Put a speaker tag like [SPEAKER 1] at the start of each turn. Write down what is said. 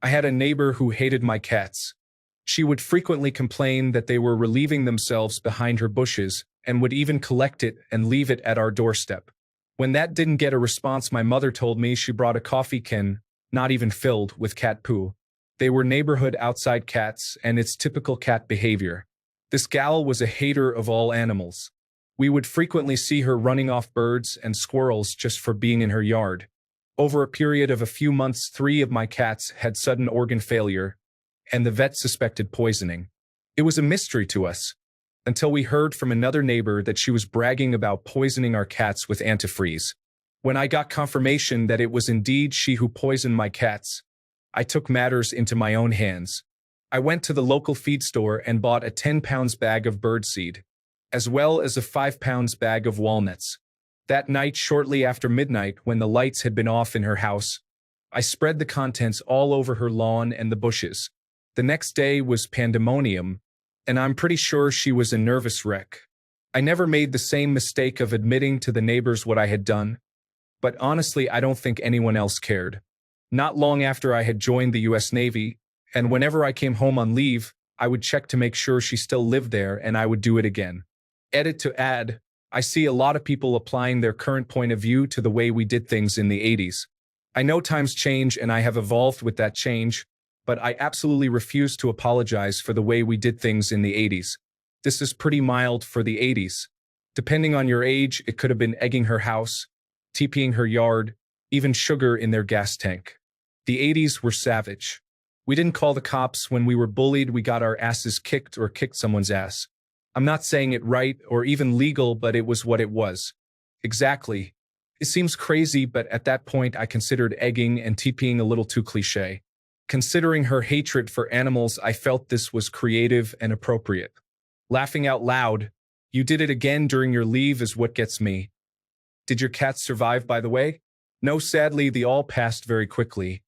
[SPEAKER 1] I had a neighbor who hated my cats. She would frequently complain that they were relieving themselves behind her bushes and would even collect it and leave it at our doorstep. When that didn't get a response, my mother told me she brought a coffee can, not even filled, with cat poo. They were neighborhood outside cats, and it's typical cat behavior. This gal was a hater of all animals. We would frequently see her running off birds and squirrels just for being in her yard. Over a period of a few months, 3 of my cats had sudden organ failure, and the vet suspected poisoning. It was a mystery to us, until we heard from another neighbor that she was bragging about poisoning our cats with antifreeze. When I got confirmation that it was indeed she who poisoned my cats, I took matters into my own hands. I went to the local feed store and bought a 10-pound bag of birdseed, as well as a 5-pound bag of walnuts. That night, shortly after midnight, when the lights had been off in her house, I spread the contents all over her lawn and the bushes. The next day was pandemonium, and I'm pretty sure she was a nervous wreck. I never made the same mistake of admitting to the neighbors what I had done, but honestly, I don't think anyone else cared. Not long after I had joined the US Navy, and whenever I came home on leave, I would check to make sure she still lived there, and I would do it again. Edit to add, I see a lot of people applying their current point of view to the way we did things in the 80s. I know times change and I have evolved with that change, but I absolutely refuse to apologize for the way we did things in the 80s. This is pretty mild for the 80s. Depending on your age, it could have been egging her house, TPing her yard, even sugar in their gas tank. The 80s were savage. We didn't call the cops when we were bullied, we got our asses kicked or kicked someone's ass. I'm not saying it right or even legal, but it was what it was. Exactly. It seems crazy, but at that point I considered egging and TPing a little too cliché. Considering her hatred for animals, I felt this was creative and appropriate. Laughing out loud, you did it again during your leave is what gets me. Did your cats survive, by the way? No, sadly, they all passed very quickly.